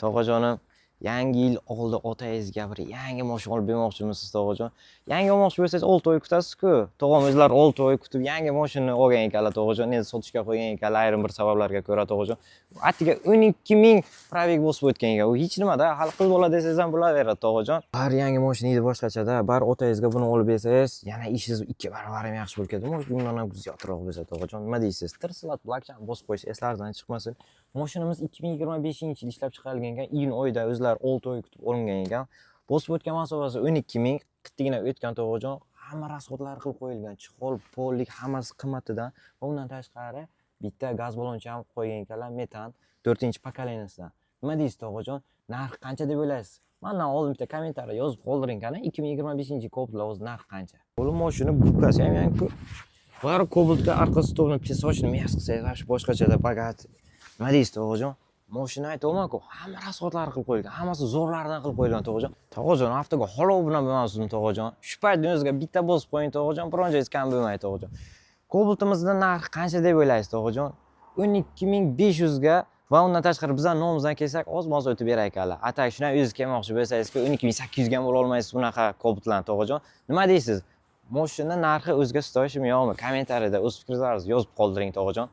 Tog'ajonim, yangi yil oldi otangizga bir yangi mashina olib bermoqchimisiz, tog'ajon? Yangi olmoqchi bo'lsangiz 6 oy kutasiz-ku. Tog'am o'zlari 6 oy kutib yangi mashina olgan ekanlar, tog'ajon. Endi sotishga qo'ygan ekanlar ayrim bir sabablarga ko'ra, tog'ajon. Atiga 12 ming probeg bosib o'tgan ekan. U hech nimada, hali qiz bola desangiz ham bo'laveradi, tog'ajon. Bar yangi mashina edi boshqachada. Bar otangizga buni olib bersangiz, yana ishingiz 2 barobar ham yaxshi bo'lib ketadi. Bundan ham ziyodroq bo'lsa, tog'ajon. Nima deysiz? Tirsilab blokchan bosib qo'yish eslaringizdan chiqmasin. Mashinamiz 2025-yil ishlab chiqarilgan ekan. Iyun oyida o'zlari 6 oy kutib olingan ekan. Bosib o'tgan masofasi 12 ming, qittigina o'tgan, tog'ajon. Hamma rasxodlar qilib qo'yilgan. Chixol, pollik hammasi qimmatidan. Va undan tashqari bitta gaz ballonchi ham qo'ygan ekanlar, metan 4-pokoleniyasidan. Nima deysiz, tog'ajon? Narxi qancha deb o'ylaysiz? Mendan oldin bitta kommentariy yozib qoldiring qani. 2025-yil Cobalt o'z narxi qancha? Bu mashina bukasi ham yangi-ku. Bari Cobaltga orqa stolni pisochni miyas qilsangiz, boshqachada bagat. Nima deysiz, tog'ajon? Mashina aytayman-ku, hamma rasxodlar qilib qo'yilgan, hammasi zo'rlardan qilib qo'yilgan, tog'ajon. Tog'ajon, haftaga holov bilan bo'lmasin, tog'ajon. Shu paytda o'zingizga bitta bosib qo'ying, tog'ajon, biron joyingiz kam bo'lmaydi, tog'ajon. Cobaltimizning narxi qancha deb o'ylaysiz, tog'ajon? 12500 ga va undan tashqari bizning nomimizdan kelsak, oz-moz o'tib berar ekanlar. Atak shuna o'zingiz kelmoqchi bo'lsangiz-ku, 12800 ga ham bo'la olmaysiz bunaqa Cobaltlarni, tog'ajon. Nima deysiz? Mashina narxi o'zga stoyishmi yo'qmi? Kommentariyada o'z fikringizni yozib qoldiring, tog'ajon.